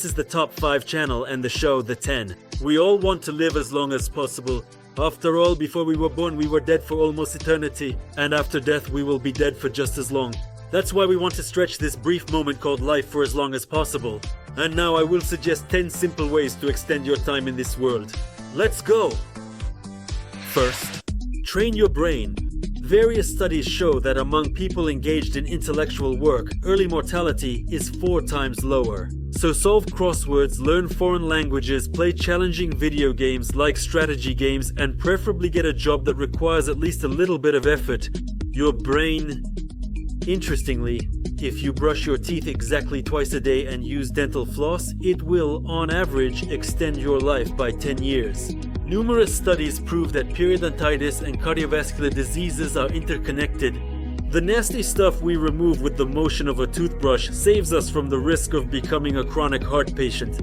This is the Top 5 channel and the show The 10. We all want to live as long as possible. After all, before we were born, we were dead for almost eternity. And after death, we will be dead for just as long. That's why we want to stretch this brief moment called life for as long as possible. And now I will suggest 10 simple ways to extend your time in this world. Let's go! First, train your brain. Various studies show that among people engaged in intellectual work, early mortality is 4 times lower. So solve crosswords, learn foreign languages, play challenging video games like strategy games, and preferably get a job that requires at least a little bit of effort. Your brain... Interestingly, if you brush your teeth exactly twice a day and use dental floss, it will, on average, extend your life by 10 years. Numerous studies prove that periodontitis and cardiovascular diseases are interconnected. The nasty stuff we remove with the motion of a toothbrush saves us from the risk of becoming a chronic heart patient.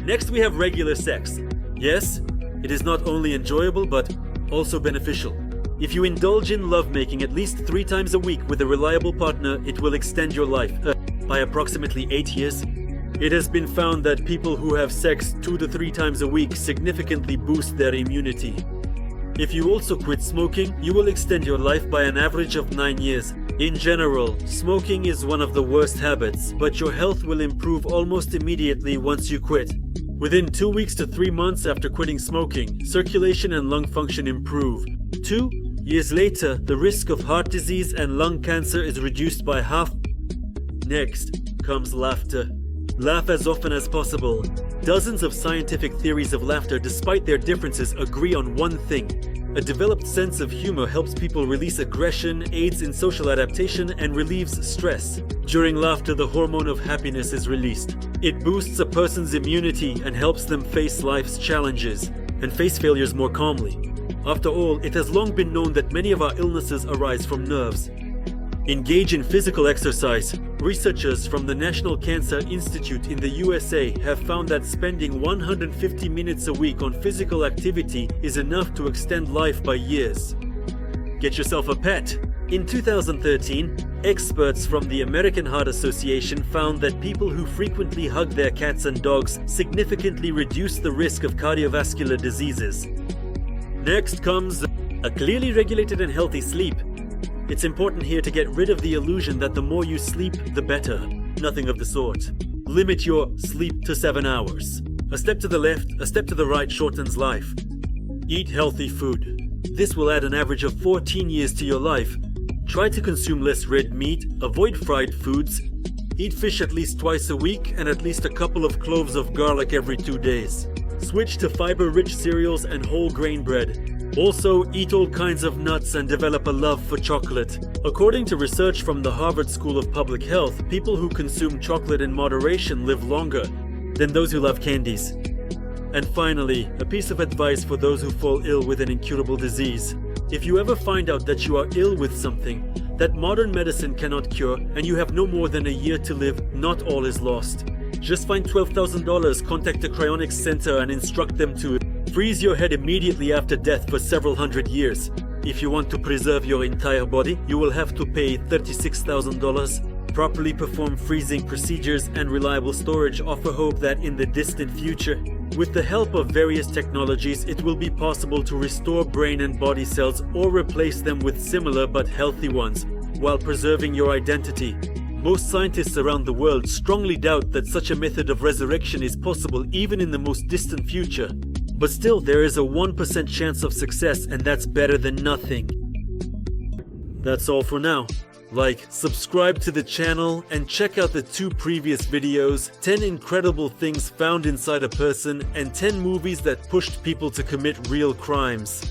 Next, we have regular sex. Yes, it is not only enjoyable but also beneficial. If you indulge in lovemaking at least 3 times a week with a reliable partner, it will extend your life by approximately 8 years. It has been found that people who have sex 2 to 3 times a week significantly boost their immunity. If you also quit smoking, you will extend your life by an average of 9 years. In general, smoking is one of the worst habits, but your health will improve almost immediately once you quit. Within 2 weeks to 3 months after quitting smoking, circulation and lung function improve. 2 years later, the risk of heart disease and lung cancer is reduced by half. Next comes laughter. Laugh as often as possible. Dozens of scientific theories of laughter, despite their differences, agree on one thing. A developed sense of humor helps people release aggression, aids in social adaptation, and relieves stress. During laughter, the hormone of happiness is released. It boosts a person's immunity and helps them face life's challenges and face failures more calmly. After all, it has long been known that many of our illnesses arise from nerves. Engage in physical exercise. Researchers from the National Cancer Institute in the USA have found that spending 150 minutes a week on physical activity is enough to extend life by years. Get yourself a pet. In 2013, experts from the American Heart Association found that people who frequently hug their cats and dogs significantly reduce the risk of cardiovascular diseases. Next comes a clearly regulated and healthy sleep. It's important here to get rid of the illusion that the more you sleep, the better. Nothing of the sort. Limit your sleep to 7 hours. A step to the left, a step to the right shortens life. Eat healthy food. This will add an average of 14 years to your life. Try to consume less red meat, avoid fried foods, eat fish at least twice a week, and at least a couple of cloves of garlic every 2 days. Switch to fiber-rich cereals and whole grain bread. Also, eat all kinds of nuts and develop a love for chocolate. According to research from the Harvard School of Public Health, people who consume chocolate in moderation live longer than those who love candies. And finally, a piece of advice for those who fall ill with an incurable disease. If you ever find out that you are ill with something that modern medicine cannot cure and you have no more than a year to live, not all is lost. Just find $12,000, contact the Cryonics Center and instruct them to freeze your head immediately after death for several hundred years. If you want to preserve your entire body, you will have to pay $36,000. Properly perform freezing procedures and reliable storage offer hope that in the distant future, with the help of various technologies, it will be possible to restore brain and body cells or replace them with similar but healthy ones, while preserving your identity. Most scientists around the world strongly doubt that such a method of resurrection is possible even in the most distant future. But still, there is a 1% chance of success, and that's better than nothing. That's all for now. Like, subscribe to the channel, and check out the 2 previous videos, 10 incredible things found inside a person, and 10 movies that pushed people to commit real crimes.